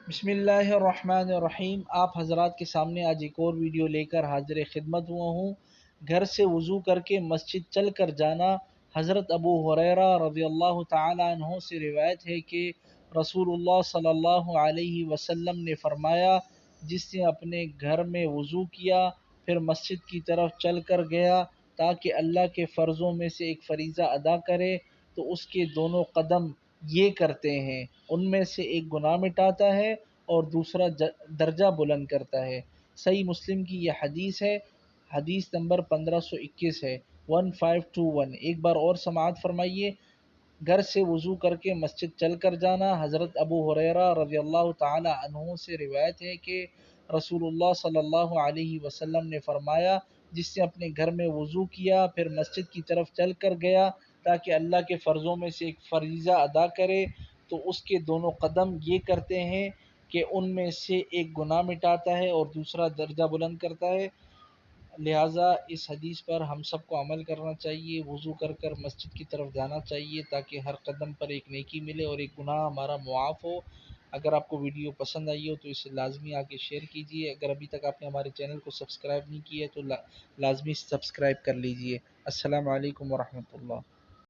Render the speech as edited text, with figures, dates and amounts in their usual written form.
बिस्मिल्लाहिर्रहमानिर्रहीम। आप हज़रात के सामने आज एक और वीडियो लेकर हाजिर खिदमत हुआ हूँ। घर से वज़ू करके मस्जिद चल कर जाना। हज़रत अबू हुरैरा रज़ियल्लाहु ताला अन्हु से रिवायत है कि रसूलुल्लाह सल्लल्लाहु अलैहि वसल्लम ने फ़रमाया, जिसने अपने घर में वज़ू किया फिर मस्जिद की तरफ चल कर गया ताकि अल्लाह के फ़र्ज़ों में से एक फ़रीज़ा अदा करे, तो उसके दोनों कदम ये करते हैं, उनमें से एक गुनाह मिटाता है और दूसरा दर्जा बुलंद करता है। सही मुस्लिम की यह हदीस है। हदीस नंबर 1521 है, 1521। एक बार और समाअत फरमाइए। घर से वज़ू करके मस्जिद चल कर जाना। हज़रत अबू हुरैरा रज़ियल्लाहु ताला अन्हु से रिवायत है कि रसूलुल्लाह सल्लल्लाहु अलैहि वसल्लम ने फ़रमाया, जिसने अपने घर में वज़ू किया फिर मस्जिद की तरफ चल कर गया ताकि अल्लाह के फ़र्ज़ों में से एक फ़रीज़ा अदा करे, तो उसके दोनों कदम ये करते हैं कि उनमें से एक गुनाह मिटाता है और दूसरा दर्जा बुलंद करता है। लिहाजा इस हदीस पर हम सबको अमल करना चाहिए। वज़ू कर कर मस्जिद की तरफ जाना चाहिए ताकि हर कदम पर एक नेकी मिले और एक गुनाह हमारा मुआफ़ हो। अगर आपको वीडियो पसंद आई हो तो इसे लाज़मी आगे शेयर कीजिए। अगर अभी तक आपने हमारे चैनल को सब्सक्राइब नहीं किया है तो लाज़मी सब्सक्राइब कर लीजिए। अस्सलामु अलैकुम वरहमतुल्लाह।